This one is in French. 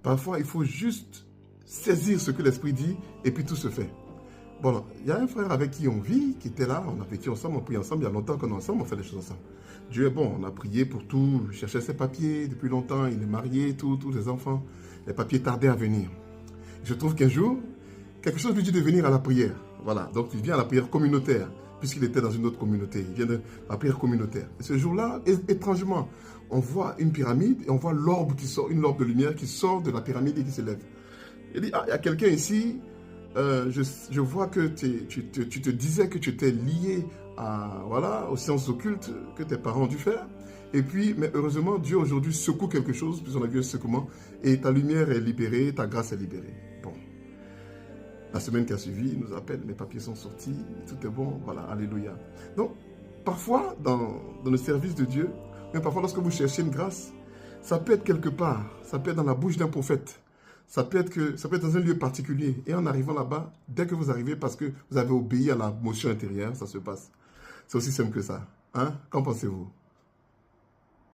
Parfois, il faut juste saisir ce que l'Esprit dit et puis tout se fait. Bon, il y a un frère avec qui on vit, qui était là, on a vécu ensemble, on prie ensemble, il y a longtemps qu'on est ensemble, on fait des choses ensemble. Dieu est bon, on a prié pour tout, je cherchais ses papiers depuis longtemps, il est marié, tous les enfants, les papiers tardaient à venir. Je trouve qu'un jour, quelque chose lui dit de venir à la prière. Voilà, donc il vient à la prière communautaire, puisqu'il était dans une autre communauté, il vient de la prière communautaire. Et ce jour-là, étrangement, on voit une pyramide et on voit l'orbe qui sort, une orbe de lumière qui sort de la pyramide et qui s'élève. Il dit, ah, il y a quelqu'un ici, je vois que tu te disais que tu étais lié à, voilà, aux sciences occultes que tes parents ont dû faire. Et puis, mais heureusement, Dieu aujourd'hui secoue quelque chose, puis on a vu un secouement, et ta lumière est libérée, ta grâce est libérée. Bon. La semaine qui a suivi, il nous appelle, les papiers sont sortis, tout est bon, voilà, alléluia. Donc, parfois, dans le service de Dieu, mais parfois lorsque vous cherchez une grâce, ça peut être quelque part, ça peut être dans la bouche d'un prophète, ça peut être dans un lieu particulier. Et en arrivant là-bas, dès que vous arrivez, parce que vous avez obéi à la motion intérieure, ça se passe. C'est aussi simple que ça. Hein? Qu'en pensez-vous?